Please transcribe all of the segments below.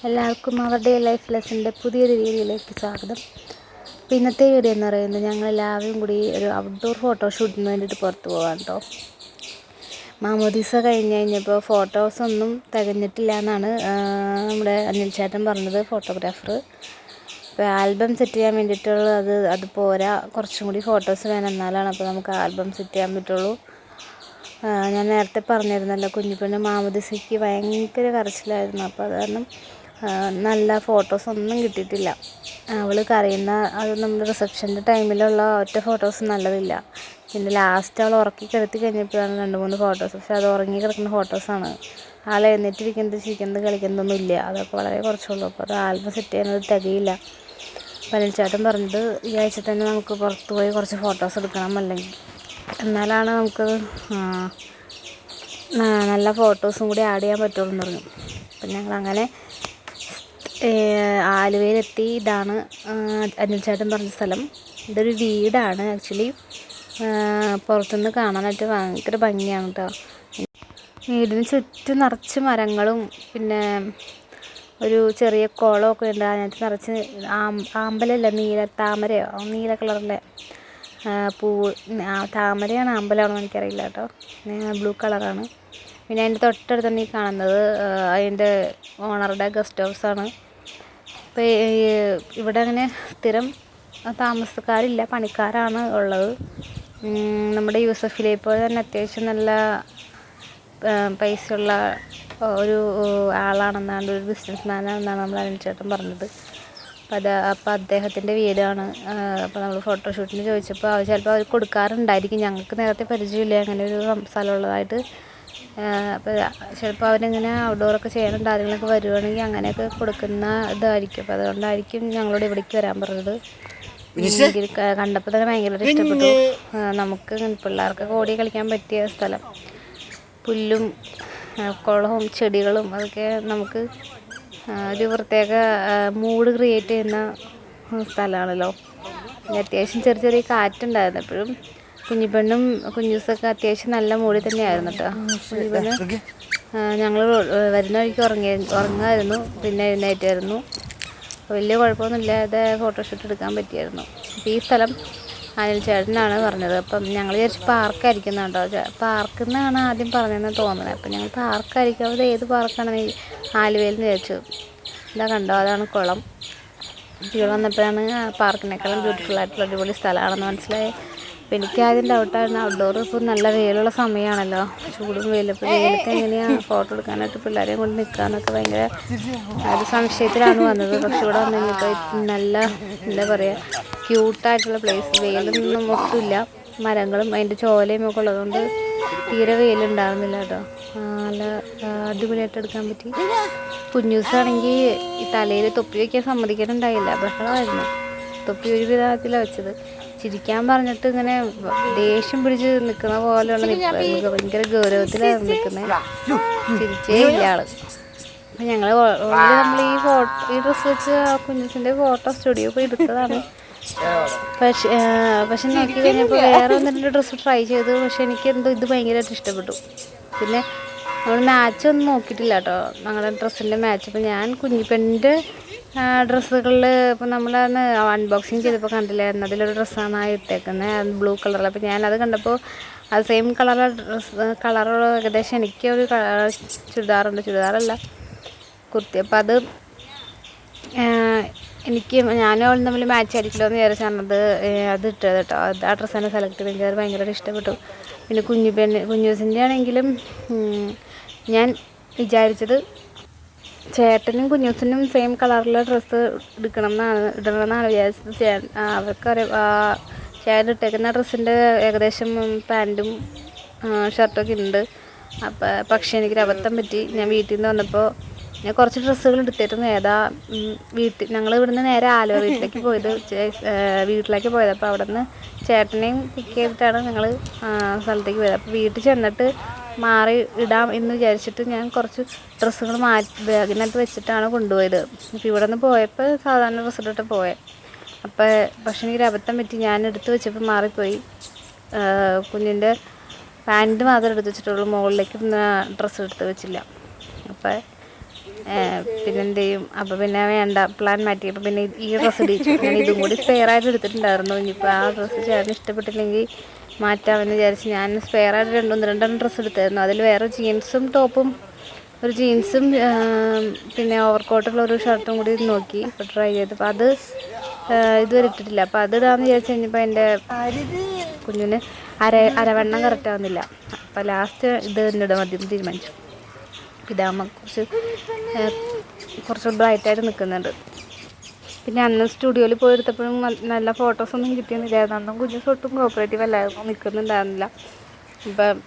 എല്ലാവർക്കും അവരുടെ ലൈഫ് ലെസൻ്റെ പുതിയൊരു വീഡിയോയിലേക്ക് സ്വാഗതം. അപ്പോൾ ഇന്നത്തെ വീഡിയോ എന്ന് പറയുന്നത് ഞങ്ങളെല്ലാവരും കൂടി ഒരു ഔട്ട്ഡോർ ഫോട്ടോഷൂട്ടിന് വേണ്ടിയിട്ട് പുറത്ത് പോകാം കേട്ടോ. മാമോദീസ കഴിഞ്ഞപ്പോൾ ഫോട്ടോസൊന്നും തികഞ്ഞിട്ടില്ല എന്നാണ് നമ്മുടെ അനിൽ ചേട്ടൻ പറഞ്ഞത്, ഫോട്ടോഗ്രാഫർ. അപ്പോൾ ആൽബം സെറ്റ് ചെയ്യാൻ വേണ്ടിയിട്ടുള്ളത് അത് പോരാ, കുറച്ചും കൂടി ഫോട്ടോസ് വേണം, എന്നാലാണ് അപ്പോൾ നമുക്ക് ആൽബം സെറ്റ് ചെയ്യാൻ പറ്റുള്ളൂ. ഞാൻ നേരത്തെ പറഞ്ഞിരുന്നല്ലോ, കുഞ്ഞിപ്പെണ്ണ് മാമോദീസയ്ക്ക് ഭയങ്കര കരച്ചിലായിരുന്നു. അപ്പോൾ അത് കാരണം നല്ല ഫോട്ടോസൊന്നും കിട്ടിയിട്ടില്ല. അവൾ കരയുന്ന അത് നമ്മൾ റിസപ്ഷൻ്റെ ടൈമിലുള്ള ഒറ്റ ഫോട്ടോസ് നല്ലതില്ല. പിന്നെ ലാസ്റ്റ് അവൾ ഉറക്കി കിടത്തി കഴിഞ്ഞപ്പോഴാണ് 2-3 ഫോട്ടോസ്. പക്ഷെ അത് ഉറങ്ങി കിടക്കുന്ന ഫോട്ടോസാണ്. ആൾ എഴുന്നേറ്റിരിക്കുന്നത് ചിരിക്കുന്നത് കളിക്കുന്നതൊന്നും ഇല്ല, അതൊക്കെ വളരെ കുറച്ചുള്ളൂ. അപ്പോൾ അത് ആൽബം സെറ്റ് ചെയ്യാനത് തികയില്ല. അനിൽ ചേട്ടൻ പറഞ്ഞത് ഈ ആഴ്ച തന്നെ നമുക്ക് പുറത്ത് പോയി കുറച്ച് ഫോട്ടോസ് എടുക്കണം, അല്ലെങ്കിൽ എന്നാലാണ് നമുക്ക് നല്ല ഫോട്ടോസും കൂടി ആഡ് ചെയ്യാൻ പറ്റുള്ളൂ എന്ന് പറഞ്ഞു. അപ്പം ഞങ്ങളങ്ങനെ ആലുവയിലെത്തി. ഇതാണ് അനിൽ ചേട്ടൻ പറഞ്ഞ സ്ഥലം. ഇതൊരു വീടാണ് ആക്ച്വലി. പുറത്തുനിന്ന് കാണാനായിട്ട് ഭയങ്കര ഭംഗിയാണ് കേട്ടോ. വീടിന് ചുറ്റും നിറച്ച് മരങ്ങളും പിന്നെ ഒരു ചെറിയ കുളമൊക്കെ ഉണ്ട്. അതിനകത്ത് നിറച്ച് ആമ്പലല്ല, താമരയോ നീല കളറിലെ പൂവ്. താമരയാണ് ആമ്പലാണോ എനിക്കറിയില്ല കേട്ടോ, ബ്ലൂ കളറാണ്. പിന്നെ അതിൻ്റെ തൊട്ടടുത്ത് തന്നെ ഈ കാണുന്നത് അതിൻ്റെ ഓണറുടെ ഗസ്റ്റ് ഹൗസാണ്. അപ്പോൾ ഇവിടെ അങ്ങനെ സ്ഥിരം താമസക്കാരില്ല, പണിക്കാരാണ് ഉള്ളത്. നമ്മുടെ യൂസഫിലെ പോലെ തന്നെ അത്യാവശ്യം നല്ല പൈസയുള്ള ഒരു ആളാണെന്നാണ്, ഒരു ബിസിനസ് മാനാണെന്നാണ് നമ്മൾ അനിൽ ചേട്ടൻ പറഞ്ഞത്. അപ്പോൾ അദ്ദേഹത്തിൻ്റെ വീടാണ്. അപ്പോൾ നമ്മൾ ഫോട്ടോഷൂട്ടിന് ചോദിച്ചപ്പോൾ ചിലപ്പോൾ അവർ കൊടുക്കാറുണ്ടായിരിക്കും. ഞങ്ങൾക്ക് നേരത്തെ പരിചയമില്ല അങ്ങനെ ഒരു സ്ഥലമുള്ളതായിട്ട്. അപ്പോൾ ചിലപ്പോൾ അവരിങ്ങനെ ഔട്ട്ഡോറൊക്കെ ചെയ്യാനും കാര്യങ്ങളൊക്കെ വരുവാണെങ്കിൽ അങ്ങനെയൊക്കെ കൊടുക്കുന്ന ഇതായിരിക്കും. അപ്പോൾ അതുകൊണ്ടായിരിക്കും ഞങ്ങളോട് ഇവിടേക്ക് വരാൻ പറഞ്ഞത്. എനിക്ക് കണ്ടപ്പോൾ തന്നെ ഭയങ്കര ഇഷ്ടപ്പെട്ടു. നമുക്ക് പിള്ളേർക്കൊക്കെ ഓടി കളിക്കാൻ പറ്റിയ സ്ഥലം, പുല്ലും കുളവും ചെടികളും അതൊക്കെ നമുക്ക് ഒരു പ്രത്യേക മൂഡ് ക്രിയേറ്റ് ചെയ്യുന്ന സ്ഥലമാണല്ലോ. അത്യാവശ്യം ചെറിയ ചെറിയ കാറ്റുണ്ടായിരുന്നു എപ്പോഴും. കുഞ്ഞിപ്പെണ്ണും കുഞ്ഞൂസൊക്കെ അത്യാവശ്യം നല്ല മൂഡിൽ തന്നെയായിരുന്നു കേട്ടോ. കുഞ്ഞിപ്പെണ്ണ് ഞങ്ങൾ വരുന്ന വഴിക്ക് ഉറങ്ങായിരുന്നു, പിന്നെ എഴുന്നേറ്റായിരുന്നു. വലിയ കുഴപ്പമൊന്നുമില്ലാതെ ഫോട്ടോഷൂട്ട് എടുക്കാൻ പറ്റിയായിരുന്നു. അപ്പോൾ ഈ സ്ഥലം അനിൽ ചേട്ടനാണ് പറഞ്ഞത്. അപ്പം ഞങ്ങൾ വിചാരിച്ചു പാർക്കായിരിക്കും കേട്ടോ. പാർക്കിൽ നിന്നാണ് ആദ്യം പറഞ്ഞതെന്ന് തോന്നുന്നത്. അപ്പം ഞങ്ങൾ പാർക്കായിരിക്കും, അത് ഏത് പാർക്കാണെന്ന് ആലുവയിൽ നിന്ന് വിചാരിച്ചു. ഇതാ കണ്ടോ, അതാണ് കുളം. കുട്ടികൾ വന്നപ്പോഴാണ് പാർക്കിനേക്കാളും ബ്യൂട്ടിഫുൾ ആയിട്ടുള്ള അടിപൊളി സ്ഥലമാണെന്ന് മനസ്സിലായി. അപ്പോൾ എനിക്ക് ആദ്യം ഡൗട്ടായിരുന്നു, ഔട്ട്ഡോർ ഇപ്പോൾ നല്ല വെയിലുള്ള സമയമാണല്ലോ, ചൂടും വെയിലും. ഇപ്പോൾ വെയിലത്ത് എങ്ങനെയാണ് ഫോട്ടോ എടുക്കാനായിട്ട് പിള്ളേരെയും കൊണ്ട് നിൽക്കാമെന്നൊക്കെ ഭയങ്കര ഒരു സംശയത്തിലാണ് വന്നത്. പക്ഷെ ഇവിടെ വന്നു കഴിഞ്ഞപ്പോൾ നല്ല എന്താ പറയുക, ക്യൂട്ടായിട്ടുള്ള പ്ലേസ്. വെയിലൊന്നും ഒട്ടുമില്ല, മരങ്ങളും അതിൻ്റെ ചോലയും ഒക്കെ ഉള്ളതുകൊണ്ട് തീരെ വെയിലുണ്ടാകുന്നില്ല കേട്ടോ. നല്ല അടിപൊളിയായിട്ട് എടുക്കാൻ പറ്റി. കുഞ്ഞൂസാണെങ്കിൽ ഈ തലയിൽ തൊപ്പി വയ്ക്കാൻ സമ്മതിക്കാനുണ്ടായില്ല, ബഹളമായിരുന്നു. തൊപ്പി ഒരു വിധത്തിലാണ് വെച്ചത്. ചിരിക്കാൻ പറഞ്ഞിട്ട് ഇങ്ങനെ ദേഷ്യം പിടിച്ച് നിൽക്കുന്ന പോലെയുള്ള ഭയങ്കര ഗൗരവത്തിലാണ് നിൽക്കുന്നത്. ചിരിച്ചേ ഇല്ല ആള്. അപ്പം ഞങ്ങൾ നമ്മൾ ഈ ഡ്രസ്സ് വെച്ച് കുഞ്ഞൂസിൻ്റെ ഫോട്ടോ സ്റ്റുഡിയോ പോയി എടുത്തതാണ്. പക്ഷെ നോക്കി കഴിഞ്ഞപ്പോൾ വേറെ 1-2 ഡ്രസ്സ് ട്രൈ ചെയ്തു. പക്ഷെ എനിക്ക് എന്തോ ഇത് ഭയങ്കരമായിട്ട് ഇഷ്ടപ്പെട്ടു. പിന്നെ നമ്മൾ മാച്ചൊന്നും നോക്കിയിട്ടില്ല കേട്ടോ, ഞങ്ങളുടെ ഡ്രസ്സിൻ്റെ മാച്ച്. അപ്പോൾ ഞാൻ കുഞ്ഞിപ്പെണ്ണിൻ്റെ ഡ്രസ്സുകളിൽ ഇപ്പോൾ നമ്മളന്ന് അൺബോക്സിങ് ചെയ്തപ്പോൾ കണ്ടില്ലായിരുന്നു, അതിലൊരു ഡ്രസ്സാണ് ആ ഇട്ടേക്കുന്നത്, ബ്ലൂ കളറിൽ. അപ്പോൾ ഞാനത് കണ്ടപ്പോൾ അത് സെയിം കളറുള്ള ഏകദേശം എനിക്കൊരു ചുരിദാറല്ല കുർത്തി. അപ്പോൾ അത് എനിക്ക് ഞാനും അവളും തമ്മിൽ മാച്ച് ആയിരിക്കുമല്ലോ എന്ന് വിചാരിച്ചാണ് അത് ഇട്ടത് കേട്ടോ. ആ ഡ്രസ്സ് തന്നെ സെലക്ട് ചെയ്ത് എനിക്ക് അത് ഭയങ്കരമായിട്ട് ഇഷ്ടപ്പെട്ടു. പിന്നെ കുഞ്ഞൂസിൻ്റെ ആണെങ്കിലും ഞാൻ വിചാരിച്ചത് ചേട്ടനും കുഞ്ഞൂസിനും സെയിം കളറിലുള്ള ഡ്രസ്സ് ഇടണമെന്നാണ് വിചാരിച്ചത്. ചേട്ടൻ ഇട്ടേക്കുന്ന ഡ്രസ്സിൻ്റെ ഏകദേശം പാൻറ്റും ഷർട്ടൊക്കെ ഉണ്ട്. പക്ഷേ എനിക്കൊരു അബദ്ധം പറ്റി. ഞാൻ വീട്ടിൽ നിന്ന് വന്നപ്പോൾ ഞാൻ കുറച്ച് ഡ്രസ്സുകൾ എടുത്തിരുന്നു. ഞങ്ങൾ ഇവിടുന്ന് നേരെ ആലുവ വീട്ടിലേക്ക് പോയത്. അപ്പോൾ അവിടെ നിന്ന് ചേട്ടനെയും പിക്ക് ചെയ്തിട്ടാണ് ഞങ്ങൾ സ്ഥലത്തേക്ക് പോയത്. അപ്പോൾ വീട്ടിൽ ചെന്നിട്ട് മാറി ഇടാം എന്ന് വിചാരിച്ചിട്ട് ഞാൻ കുറച്ച് ഡ്രസ്സുകൾ ബാഗിനകത്ത് വെച്ചിട്ടാണ് കൊണ്ടുപോയത്. അപ്പോൾ ഇവിടെ നിന്ന് പോയപ്പോൾ സാധാരണ ഡ്രസ്സ് ഇട്ടിട്ട് പോയത്. പക്ഷേ എനിക്കൊരു അബദ്ധം പറ്റി. ഞാൻ എടുത്ത് വെച്ചപ്പോൾ മാറിപ്പോയി. കുഞ്ഞിൻ്റെ പാൻറ്റ് മാത്രം എടുത്ത് വെച്ചിട്ടുള്ളൂ, മുകളിലേക്ക് ഡ്രസ്സ് എടുത്ത് വെച്ചില്ല. അപ്പോൾ പിന്നെ എന്ത് ചെയ്യും. അപ്പോൾ പിന്നെ വേണ്ട, പ്ലാൻ മാറ്റിയപ്പോൾ പിന്നെ ഈ ഡ്രസ്സ് ഇടിച്ചു. ഞാൻ ഇതും കൂടി സ്പെയറായിട്ട് എടുത്തിട്ടുണ്ടായിരുന്നു. ഇനിയിപ്പോൾ ആ ഡ്രസ്സ് ചേട്ടന് ഇഷ്ടപ്പെട്ടില്ലെങ്കിൽ മാറ്റാമെന്ന് വിചാരിച്ച് ഞാൻ സ്പെയറായിട്ട് രണ്ടെണ്ണം ഡ്രസ്സ് എടുത്തായിരുന്നു. അതിൽ വേറെ ജീൻസും ടോപ്പും, ഒരു ജീൻസും പിന്നെ ഓവർകോട്ടുള്ള ഒരു ഷർട്ടും കൂടി നോക്കി ഇപ്പോൾ ട്രൈ ചെയ്തപ്പോൾ അത് ഇതുവരെ ഇട്ടിട്ടില്ല. അപ്പോൾ അത് ഇടാമെന്ന് വിചാരിച്ച് കഴിഞ്ഞപ്പോൾ എൻ്റെ കുഞ്ഞിന് അരവണ്ണം കറക്റ്റ് ആവുന്നില്ല. അപ്പോൾ ലാസ്റ്റ് ഇത് തന്നെ ഇടാൻ മതി തീരുമാനിച്ചു. ഇതാകുമ്പോൾ കുറച്ച് ബ്രൈറ്റായിട്ട് നിൽക്കുന്നുണ്ട്. പിന്നെ അന്ന് സ്റ്റുഡിയോയിൽ പോയി എടുത്തപ്പോഴും നല്ല ഫോട്ടോസൊന്നും കിട്ടിയൊന്നുമില്ലായിരുന്നു. അന്നും കുഞ്ഞ് ഒട്ടും കോപ്പറേറ്റീവ് അല്ലായിരുന്നു, നിൽക്കുന്നുണ്ടായിരുന്നില്ല. ഇപ്പം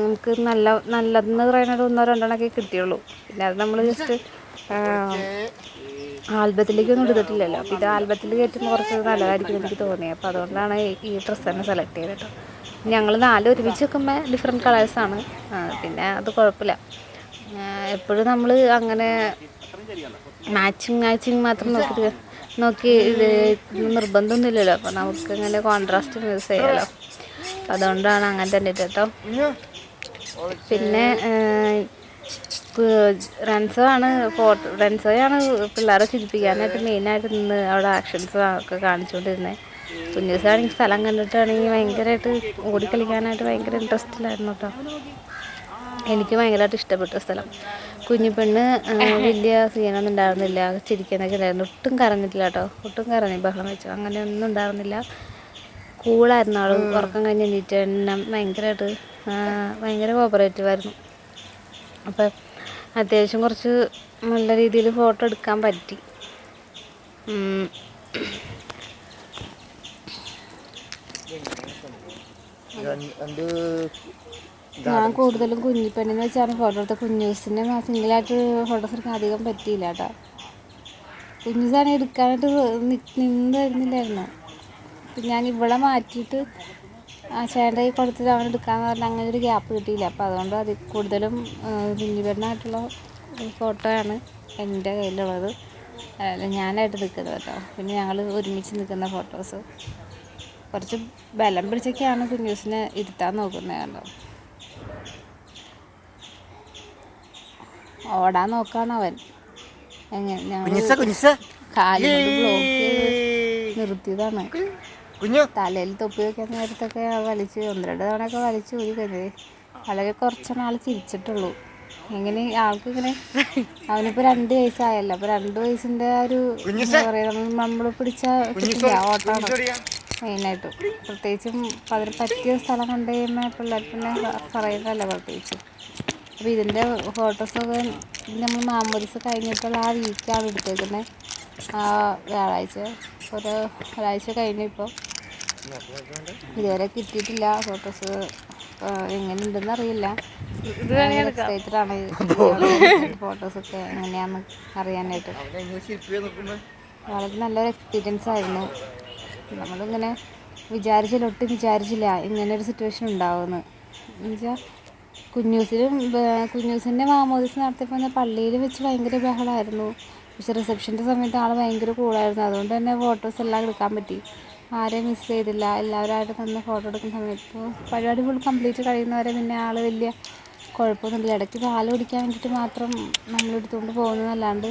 നമുക്ക് നല്ലതെന്ന് പറയുന്നത് 1-2 കിട്ടിയുള്ളൂ. പിന്നെ അത് നമ്മൾ ജസ്റ്റ് ആൽബത്തിലേക്കൊന്നും എടുത്തിട്ടില്ലല്ലോ. അപ്പോൾ ഇത് ആൽബത്തിൽ കയറ്റുമ്പോൾ കുറച്ച് നല്ലതായിരിക്കും എനിക്ക് തോന്നി. അപ്പോൾ അതുകൊണ്ടാണ് ഈ ഡ്രസ്സ് തന്നെ സെലക്ട് ചെയ്തിട്ട്. ഞങ്ങൾ 4 ഒരുമിച്ച് വെക്കുമ്പോൾ ഡിഫറെൻറ്റ് കളേഴ്സാണ്. പിന്നെ അത് കുഴപ്പമില്ല. എപ്പോഴും നമ്മൾ അങ്ങനെ മാച്ചിങ് മാത്രം നോക്കി ഇത് നിർബന്ധമൊന്നുമില്ലല്ലോ. അപ്പോൾ നമുക്കിങ്ങനെ കോൺട്രാസ്റ്റ് യൂസ് ചെയ്യാമല്ലോ. അപ്പം അതുകൊണ്ടാണ് അങ്ങനെ തന്നെ കേട്ടോ. പിന്നെ റൺസോയാണ് പിള്ളേരെ ചിരിപ്പിക്കാനായിട്ട് മെയിനായിട്ട് നിന്ന് അവിടെ ആക്ഷൻസ് ഒക്കെ കാണിച്ചുകൊണ്ടിരുന്നത്. കുഞ്ഞൂസാണെങ്കിൽ സ്ഥലം കണ്ടിട്ടാണെങ്കിൽ ഭയങ്കരമായിട്ട് ഓടിക്കളിക്കാനായിട്ട് ഭയങ്കര ഇൻട്രസ്റ്റിലായിരുന്നു കേട്ടോ. എനിക്ക് ഭയങ്കരമായിട്ട് ഇഷ്ടപ്പെട്ട സ്ഥലം. കുഞ്ഞു പെണ്ണ് വലിയ സീനൊന്നും ഉണ്ടായിരുന്നില്ല, ചിരിക്കാനൊക്കെ ഉണ്ടായിരുന്നു. ഒട്ടും കരഞ്ഞിട്ടില്ല കേട്ടോ, ഒട്ടും കരഞ്ഞു ബഹളം വെച്ചു അങ്ങനെയൊന്നും ഉണ്ടായിരുന്നില്ല. കൂളായിരുന്നു ആൾ. ഉറക്കം കഴിഞ്ഞ് എണീറ്റ് എന്നെ ഭയങ്കര കോപ്പറേറ്റീവായിരുന്നു. അപ്പം അത്യാവശ്യം കുറച്ച് നല്ല രീതിയിൽ ഫോട്ടോ എടുക്കാൻ പറ്റി. ഞാൻ കൂടുതലും കുഞ്ഞിപ്പെണ്ണിന്ന് വെച്ചാണ് ഫോട്ടോ എടുത്തത്. കുഞ്ഞൂസിൻ്റെ സിംഗിളായിട്ട് ഫോട്ടോസ് എടുക്കാൻ അധികം പറ്റിയില്ല കേട്ടോ. കുഞ്ഞൂസാണെങ്കിൽ എടുക്കാനായിട്ട് നിന്ന് തരുന്നില്ലായിരുന്നു. അപ്പം ഞാൻ ഇവിടെ മാറ്റിയിട്ട് ചേട്ടൻ്റെ കൈ കൊടുത്തിട്ട് അവൻ എടുക്കാമെന്ന് പറഞ്ഞാൽ അങ്ങനെ ഒരു ഗ്യാപ്പ് കിട്ടിയില്ല. അപ്പോൾ അതുകൊണ്ട് അതിൽ കൂടുതലും കുഞ്ഞിപ്പെണ്ണായിട്ടുള്ള ഫോട്ടോയാണ് എൻ്റെ കയ്യിലുള്ളത്, ഞാനായിട്ട് നിൽക്കുന്നത് കേട്ടോ. പിന്നെ ഞങ്ങൾ ഒരുമിച്ച് നിൽക്കുന്ന ഫോട്ടോസ് കുറച്ച് ബലം പിടിച്ചൊക്കെയാണ് കുഞ്ഞൂസിനെ ഇരുത്താൻ നോക്കുന്നത് കേട്ടോ. ഓടാൻ നോക്കാണ് അവൻ. കാലും കൊണ്ട് ബ്ലോക്ക് ചെയ്ത് നിർത്തിയതാണ്. തലയിൽ തൊപ്പി വയ്ക്കാൻ നേരത്തൊക്കെ വലിച്ച് 1-2 തവണയൊക്കെ വലിച്ച് ഊരി കഴിഞ്ഞത്. വളരെ കുറച്ച് നാൾ ചിരിച്ചിട്ടുള്ളൂ. ആൾക്കിങ്ങനെ അവനിപ്പോൾ 2 വയസ്സായല്ലോ. അപ്പോൾ 2 വയസ്സിൻ്റെ ഒരു എന്താ പറയുക, നമ്മൾ പിടിച്ച ഓട്ടമാണ് മെയിനായിട്ടും. പ്രത്യേകിച്ചും അതിന് പറ്റിയ സ്ഥലം കണ്ടു കഴിയുമ്പോൾ പിള്ളേർ പിന്നെ പറയുന്നതല്ല പ്രത്യേകിച്ച്. അപ്പോൾ ഇതിൻ്റെ ഫോട്ടോസൊക്കെ നമ്മൾ മാമോദിസ കഴിഞ്ഞിട്ടുള്ള ആ വീക്കാണ് എടുത്തേക്കുന്നത്. വ്യാഴാഴ്ച ഒരാഴ്ച കഴിഞ്ഞു. ഇപ്പോൾ ഇതുവരെ കിട്ടിയിട്ടില്ല ഫോട്ടോസ്. എങ്ങനെയുണ്ടെന്ന് അറിയില്ല. എക്സൈറ്റഡാണ് ഫോട്ടോസൊക്കെ എങ്ങനെയാണെന്ന് അറിയാനായിട്ട്. വളരെ നല്ലൊരു എക്സ്പീരിയൻസ് ആയിരുന്നു. നമ്മളിങ്ങനെ ഒട്ടും വിചാരിച്ചില്ല ഇങ്ങനൊരു സിറ്റുവേഷൻ ഉണ്ടാവുമെന്ന്. എന്നുവെച്ചാൽ കുഞ്ഞൂസിൻ്റെ മാമോദിസ നടത്തിയപ്പോൾ പള്ളിയിൽ വെച്ച് ഭയങ്കര ബഹളമായിരുന്നു. പക്ഷെ റിസപ്ഷൻ്റെ സമയത്ത് ആൾ ഭയങ്കര കൂളായിരുന്നു. അതുകൊണ്ട് തന്നെ ഫോട്ടോസ് എല്ലാം എടുക്കാൻ പറ്റി. ആരെയും മിസ് ചെയ്തില്ല. എല്ലാവരുമായിട്ട് തന്നെ ഫോട്ടോ എടുക്കുന്ന സമയത്ത് പരിപാടി ഫുൾ കംപ്ലീറ്റ് കഴിയുന്നവരെ പിന്നെ ആൾ വലിയ കുഴപ്പമൊന്നുമില്ല. ഇടയ്ക്ക് പാൽ കുടിക്കാൻ വേണ്ടിയിട്ട് മാത്രം നമ്മളെടുത്തുകൊണ്ട് പോകുന്നതല്ലാണ്ട്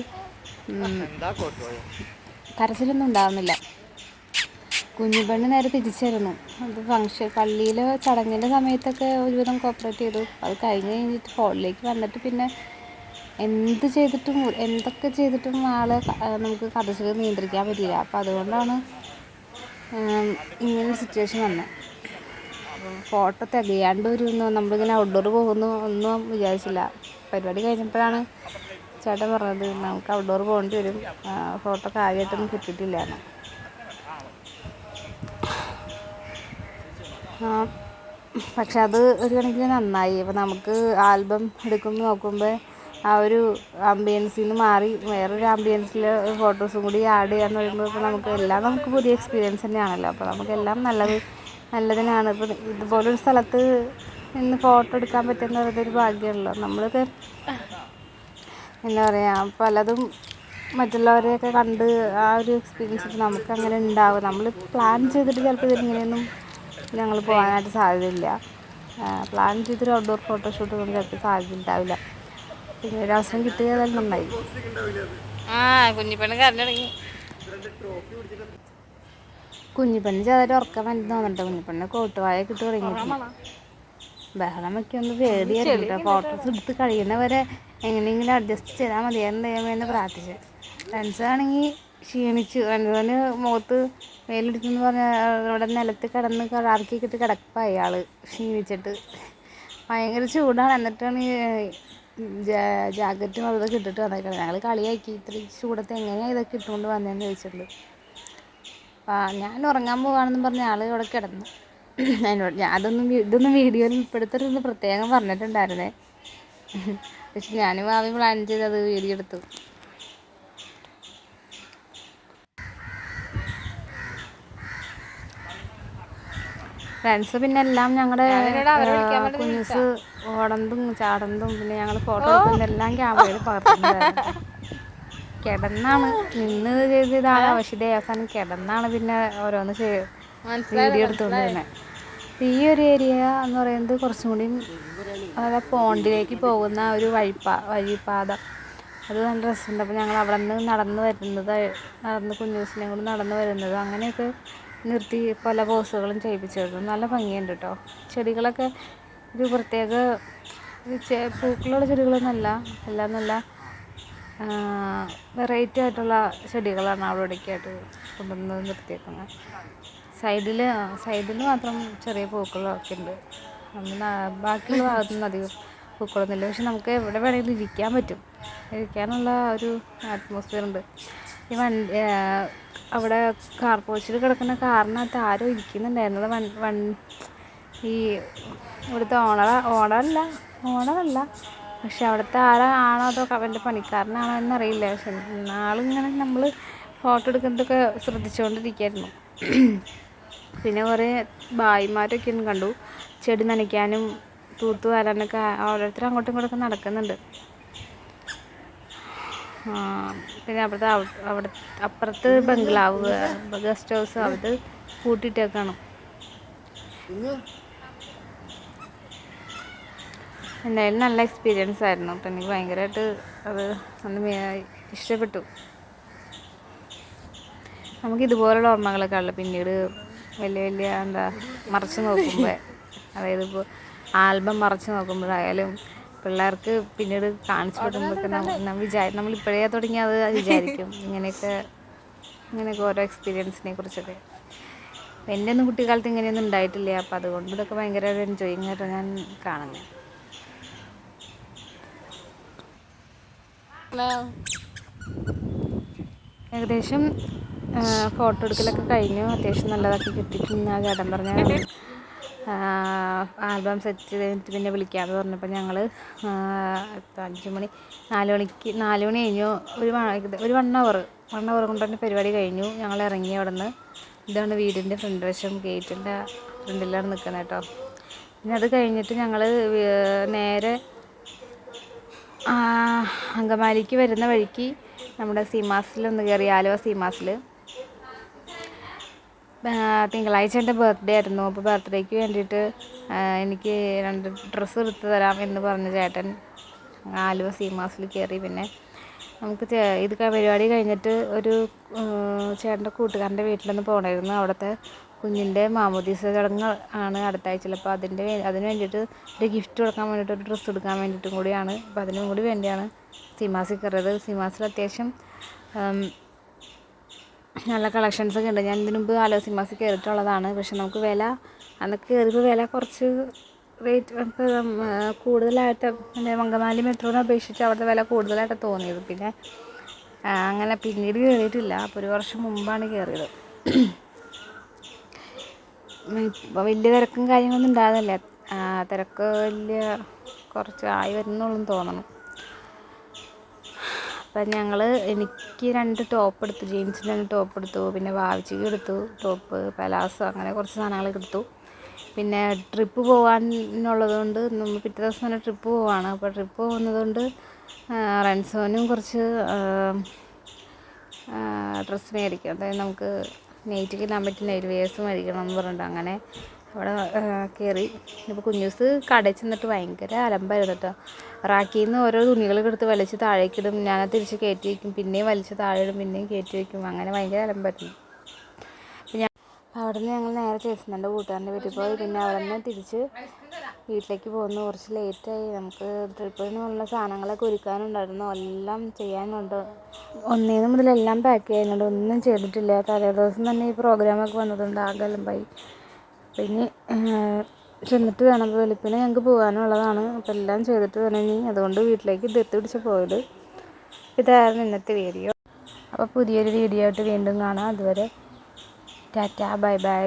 കരച്ചിലൊന്നും ഉണ്ടാകുന്നില്ല. കുഞ്ഞുപെണ്ണ് നേരെ തിരിച്ചായിരുന്നു. അത് പള്ളിയിലെ ചടങ്ങിൻ്റെ സമയത്തൊക്കെ ഒരുവിധം കോപ്പറേറ്റ് ചെയ്തു. അത് കഴിഞ്ഞിട്ട് ഹോളിലേക്ക് വന്നിട്ട് പിന്നെ എന്തൊക്കെ ചെയ്തിട്ടും ആളെ നമുക്ക് കരച്ചിൽ നിയന്ത്രിക്കാൻ പറ്റിയില്ല. അപ്പോൾ അതുകൊണ്ടാണ് ഇങ്ങനൊരു സിറ്റുവേഷൻ വന്നത്. ഫോട്ടോ തികയാണ്ട് നമ്മളിങ്ങനെ ഔട്ട്ഡോർ പോകുന്നു ഒന്നും വിചാരിച്ചില്ല. പരിപാടി കഴിഞ്ഞപ്പോഴാണ് ചേട്ടൻ പറഞ്ഞത് നമുക്ക് ഔട്ട്ഡോർ പോകേണ്ടി വരും, ഫോട്ടോ കാര്യമായിട്ടൊന്നും കിട്ടിയിട്ടില്ലായിരുന്നു. പക്ഷെ അത് ഒരു കണക്കിന് നന്നായി. അപ്പോൾ നമുക്ക് ആൽബം എടുക്കുമ്പോൾ നോക്കുമ്പോൾ ആ ഒരു ആംബിയൻസിൽ നിന്ന് മാറി വേറൊരു ആംബിയൻസിൽ ഫോട്ടോസും കൂടി ആഡ് ചെയ്യാന്ന് പറയുമ്പോൾ നമുക്ക് പുതിയ എക്സ്പീരിയൻസ് തന്നെയാണല്ലോ. അപ്പോൾ നമുക്കെല്ലാം നല്ലതിനാണ്. ഇപ്പോൾ ഇതുപോലൊരു സ്ഥലത്ത് നിന്ന് ഫോട്ടോ എടുക്കാൻ പറ്റുന്നത് ഒരു ഭാഗ്യമാണല്ലോ. നമ്മളൊക്കെ എന്താ പറയുക, പലതും മറ്റുള്ളവരെയൊക്കെ കണ്ട് ആ ഒരു എക്സ്പീരിയൻസ് നമുക്കങ്ങനെ ഉണ്ടാവും. നമ്മൾ പ്ലാൻ ചെയ്തിട്ട് ചിലപ്പോൾ ഇതിലിങ്ങനെയൊന്നും ഞങ്ങൾ പോകാനായിട്ട് സാധ്യതയില്ല. പ്ലാൻ ചെയ്തൊരു ഔട്ട്ഡോർ ഫോട്ടോഷൂട്ടൊന്നും ചിലപ്പോൾ സാധ്യത ഉണ്ടാവില്ല. പിന്നെ ഒരു അവസരം കിട്ടിയതെല്ലാം നന്നായി. കുഞ്ഞിപ്പെണ്ണ് കരഞ്ഞു തുടങ്ങി. കുഞ്ഞിപ്പെണ്ണ് ചെറുതായിട്ട് ഉറക്കം വരുന്നു തോന്നുന്നുണ്ട്. കുഞ്ഞിപ്പെണ്ണ് കോട്ടുവായൊക്കെ ഇട്ട് തുടങ്ങിയിട്ടുണ്ട്. ബഹളം വയ്ക്കുമെന്ന് പേടിയായിരുന്നു കേട്ടോ. ഫോട്ടോസ് എടുത്ത് കഴിയുന്നവരെ എങ്ങനെയെങ്കിലും അഡ്ജസ്റ്റ് ചെയ്താൽ മതിയായിരുന്നു ദൈവമേന്ന് പ്രാർത്ഥിച്ച്. ഫ്രണ്ട്സാണെങ്കിൽ ക്ഷീണിച്ചു. രണ്ടുപേന് മുഖത്ത് വെയിലെടുത്തെന്ന് പറഞ്ഞാൽ അവിടെ നിലത്ത് കിടന്ന് കറാർക്കിക്കിട്ട് കിടപ്പായി ആൾ ക്ഷീണിച്ചിട്ട്. ഭയങ്കര ചൂടാണ്. എന്നിട്ടാണ് ജാക്കറ്റും അതൊക്കെ ഇട്ടിട്ട് വന്നേക്കുന്നത്. ഞങ്ങൾ കളിയാക്കി ഇത്രയും ചൂടത്ത് എങ്ങനെയാണ് ഇതൊക്കെ ഇട്ടുകൊണ്ട് വന്നതെന്ന് ചോദിച്ചിട്ടുണ്ട്. ഞാൻ ഉറങ്ങാൻ പോവാണെന്ന് പറഞ്ഞ ആൾ ഇവിടെ കിടന്നു. എന്നോട് ഇതൊന്നും വീഡിയോയിൽ ഉൾപ്പെടുത്തരുതെന്ന് പ്രത്യേകം പറഞ്ഞിട്ടുണ്ടായിരുന്നേ. പക്ഷെ ഞാനും ഭാവി പ്ലാൻ ചെയ്ത് അത് വീഡിയോ എടുത്തു. ഫ്രണ്ട്സ് പിന്നെ എല്ലാം ഞങ്ങളുടെ കുഞ്ഞുസ് ഓടന്തും ചാടന്തും പിന്നെ ഞങ്ങൾ ഫോട്ടോ എടുക്കുന്നതെല്ലാം ക്യാമറയിൽ പകർത്തുന്നുണ്ടായിരുന്നു. കിടന്നാണ് നിന്ന് ചെയ്താണ് അവശതയായി. അവസാനം കിടന്നാണ് പിന്നെ ഓരോന്ന് വീഡിയോ എടുത്തുകൊണ്ടിരുന്നത്. ഈ ഒരു ഏരിയ എന്ന് പറയുന്നത് കുറച്ചും കൂടി പോണ്ടിലേക്ക് പോകുന്ന ഒരു വഴിപ്പാത. അത് നല്ല രസമുണ്ട്. അപ്പോൾ ഞങ്ങൾ അവിടെ നിന്ന് നടന്ന് കുഞ്ഞൂസിനെയും കൂടി നടന്ന് വരുന്നത് അങ്ങനെയൊക്കെ നിർത്തി പല പോസുകളും ചെയ്യിപ്പിച്ചത് നല്ല ഭംഗിയുണ്ട് കേട്ടോ. ചെടികളൊക്കെ ഒരു പ്രത്യേക പൂക്കളുള്ള ചെടികളൊന്നുമല്ല, എല്ലാം നല്ല വെറൈറ്റി ആയിട്ടുള്ള ചെടികളാണ് അവിടെ ഇടയ്ക്കായിട്ട് കൊണ്ടുവന്ന് നിർത്തിയേക്കുന്നത്. സൈഡിൽ മാത്രം ചെറിയ പൂക്കളൊക്കെ ഉണ്ട്. ബാക്കിയുള്ള ഭാഗത്തൊന്നും അധികം പൂക്കളൊന്നുമില്ല. പക്ഷെ നമുക്ക് എവിടെ വേണമെങ്കിലും ഇരിക്കാൻ പറ്റും. ഇരിക്കാനുള്ള ഒരു അറ്റ്മോസ്ഫിയർ ഉണ്ട്. ഈ അവിടെ കാർ പോർച്ചിൽ കിടക്കുന്ന കാറിനകത്ത് ആരോ ഇരിക്കുന്നുണ്ടായിരുന്നത്. ഈ ഇവിടുത്തെ ഓണറല്ല, പക്ഷെ അവിടുത്തെ ആളാണോ അതോ അവൻ്റെ പണിക്കാരനാണോ എന്നറിയില്ല. പക്ഷെ ആളിങ്ങനെ നമ്മൾ ഫോട്ടോ എടുക്കുന്നതൊക്കെ ശ്രദ്ധിച്ചുകൊണ്ടിരിക്കുകയായിരുന്നു. പിന്നെ കുറേ ഭായിമാരൊക്കെ കണ്ടു. ചെടി നനയ്ക്കാനും തൂത്ത് വാരാനൊക്കെ ഓരോരുത്തരും അങ്ങോട്ടും ഇങ്ങോട്ടൊക്കെ നടക്കുന്നുണ്ട്. പിന്നെ അപ്പുറത്ത് ബംഗ്ലാവ് ഗസ്റ്റ് ഹൗസ് അത് പൂട്ടിയിട്ടേക്കാണ്. എന്തായാലും നല്ല എക്സ്പീരിയൻസ് ആയിരുന്നു. അപ്പം എനിക്ക് ഭയങ്കരമായിട്ട് അത് ഇഷ്ടപ്പെട്ടു. നമുക്ക് ഇതുപോലുള്ള ഓർമ്മകളൊക്കെ ഉള്ളു പിന്നീട് വലിയ മറച്ച് നോക്കുമ്പോൾ, അതായത് ഇപ്പോൾ ആൽബം മറച്ച് നോക്കുമ്പോഴായാലും പിള്ളേർക്ക് പിന്നീട് കാണിച്ചു കൊടുക്കുമ്പോഴൊക്കെ നമ്മളിപ്പോഴേ തുടങ്ങി അത് വിചാരിക്കും ഇങ്ങനെയൊക്കെ ഓരോ എക്സ്പീരിയൻസിനെ കുറിച്ചൊക്കെ. എൻ്റെ ഒന്നും കുട്ടിക്കാലത്ത് ഇങ്ങനെയൊന്നും ഉണ്ടായിട്ടില്ല. അപ്പോൾ അതുകൊണ്ട് ഇതൊക്കെ ഭയങ്കര ഒരു എൻജോയിങ് ആയിട്ട് ഞാൻ കാണുന്നത്. ഏകദേശം ഫോട്ടോ എടുക്കലൊക്കെ കഴിഞ്ഞു. അത്യാവശ്യം നല്ലതൊക്കെ കിട്ടിയിട്ടുണ്ട്. ആ ചേട്ടൻ പറഞ്ഞ ആൽബം സെറ്റ് ചെയ്തിട്ട് പിന്നെ വിളിക്കാമെന്ന് പറഞ്ഞപ്പോൾ ഞങ്ങൾ 4 മണി കഴിഞ്ഞു. ഒരു 1 അവർ കൊണ്ട് തന്നെ പരിപാടി കഴിഞ്ഞു. ഞങ്ങൾ ഇറങ്ങി അവിടെ നിന്ന്. ഇതാണ് വീടിൻ്റെ ഫ്രണ്ട് വശം, ഗേറ്റിൻ്റെ ഫ്രണ്ടിലാണ് നിൽക്കുന്നത് കേട്ടോ. പിന്നെ അത് കഴിഞ്ഞിട്ട് ഞങ്ങൾ നേരെ അങ്കമാലിക്ക് വരുന്ന വഴിക്ക് നമ്മുടെ സീമാസിലൊന്ന് കയറി. ആലുവ സീമാസിൽ തിങ്കളാഴ്ച എൻ്റെ ബർത്ത്ഡേ ആയിരുന്നു. അപ്പോൾ ബർത്ത്ഡേക്ക് വേണ്ടിയിട്ട് എനിക്ക് 2 ഡ്രസ്സ് എടുത്ത് തരാം എന്ന് പറഞ്ഞ ചേട്ടൻ ആലുവ സീമാസിൽ കയറി. പിന്നെ നമുക്ക് ഇത് പരിപാടി കഴിഞ്ഞിട്ട് ഒരു ചേട്ടൻ്റെ കൂട്ടുകാരൻ്റെ വീട്ടിലൊന്ന് പോകണമായിരുന്നു. അവിടുത്തെ കുഞ്ഞിൻ്റെ മാമോദീസ ചടങ്ങ് ആണ് അടുത്ത ആഴ്ചയിൽ. അപ്പോൾ അതിന് വേണ്ടിയിട്ട് ഒരു ഗിഫ്റ്റ് കൊടുക്കാൻ വേണ്ടിയിട്ട് ഒരു ഡ്രസ്സ് എടുക്കാൻ വേണ്ടിയിട്ടും കൂടിയാണ്. അപ്പോൾ അതിനും കൂടി വേണ്ടിയാണ് സീമാസിൽ കയറിയത്. സീമാസിൽ അത്യാവശ്യം നല്ല കളക്ഷൻസൊക്കെ ഉണ്ട്. ഞാൻ ഇതിനു മുമ്പ് ആലുവ സീമാസിൽ കയറിയിട്ടുള്ളതാണ്. പക്ഷെ നമുക്ക് അന്നൊക്കെ കയറിയപ്പോൾ വില കുറച്ച് റേറ്റ് കൂടുതലായിട്ട് അങ്കമാലി മെട്രോനെ അപേക്ഷിച്ച് അവിടുത്തെ വില കൂടുതലായിട്ട് തോന്നിയത്. പിന്നെ അങ്ങനെ പിന്നീട് കയറിയിട്ടില്ല. അപ്പോൾ 1 വർഷം മുമ്പാണ് കയറിയത്. ഇപ്പോൾ വലിയ തിരക്കും കാര്യങ്ങളൊന്നും ഉണ്ടാകുന്നില്ല. തിരക്ക് കുറച്ച് ആയി വരുന്നുള്ളൂ തോന്നണം. അപ്പം എനിക്ക് 2 ടോപ്പ് എടുത്തു. ജീൻസിൻ്റെ 2 ടോപ്പ് എടുത്തു. പിന്നെ വാവിച്ചിക്ക് എടുത്തു ടോപ്പ്, പലാസോ, അങ്ങനെ കുറച്ച് സാധനങ്ങളൊക്കെ എടുത്തു. പിന്നെ ട്രിപ്പ് പോകാനുള്ളത് കൊണ്ട് നമ്മൾ പിറ്റേ ദിവസം തന്നെ ട്രിപ്പ് പോവാണ്. അപ്പോൾ ട്രിപ്പ് പോകുന്നതുകൊണ്ട് റൺസോനും കുറച്ച് ഡ്രസ്സ് മേടിക്കും. അതായത് നമുക്ക് നൈറ്റിക്ക് ഇടാൻ പറ്റുന്ന നൈറ്റ് വെയേഴ്സ് മേടിക്കണം എന്ന് പറഞ്ഞിട്ട് അങ്ങനെ അവിടെ കയറി. ഇപ്പോൾ കുഞ്ഞൂസ് കടയിൽ ചെന്നിട്ട് ഭയങ്കര അലമ്പായിരുന്നു കേട്ടോ. റാക്കിയിൽ നിന്ന് ഓരോ തുണികളൊക്കെ എടുത്ത് വലിച്ച് താഴേക്കിടും, ഞാൻ തിരിച്ച് കയറ്റി വയ്ക്കും, പിന്നെയും വലിച്ച് താഴെ ഇടും, പിന്നെയും കയറ്റി വയ്ക്കും, അങ്ങനെ ഭയങ്കര അലമ്പായിരുന്നു. അവിടെ നിന്ന് ഞങ്ങൾ നേരെ ചേച്ചൻ്റെ കൂട്ടുകാരൻ്റെ വീട്ടിൽ പോയി. പിന്നെ അവിടെ നിന്ന് തിരിച്ച് വീട്ടിലേക്ക് പോകുന്നു. കുറച്ച് ലേറ്റായി. നമുക്ക് ട്രിപ്പിനുള്ള സാധനങ്ങളൊക്കെ ഒരുക്കാനുണ്ടായിരുന്നു, എല്ലാം ചെയ്യാനുണ്ട്. ഒന്നേന്ന് മുതൽ എല്ലാം പാക്ക് ചെയ്യാനുണ്ട്, ഒന്നും ചെയ്തിട്ടില്ല. തലേ ദിവസം തന്നെ ഈ പ്രോഗ്രാമൊക്കെ വന്നതുകൊണ്ട് ആകെ അലമ്പായി. പിന്നെ ചെന്നിട്ട് വേണം, വെളുപ്പിന് ഞങ്ങൾക്ക് പോകാനുള്ളതാണ്. അപ്പോൾ എല്ലാം ചെയ്തിട്ട് വേണം ഇനി. അതുകൊണ്ട് വീട്ടിലേക്ക് ധൃതി പിടിച്ച് പോയത്. ഇതായിരുന്നു ഇന്നത്തെ വീഡിയോ. അപ്പോൾ പുതിയൊരു വീഡിയോ ആയിട്ട് വീണ്ടും കാണാം. അതുവരെ ടാറ്റാ, ബൈ ബൈ.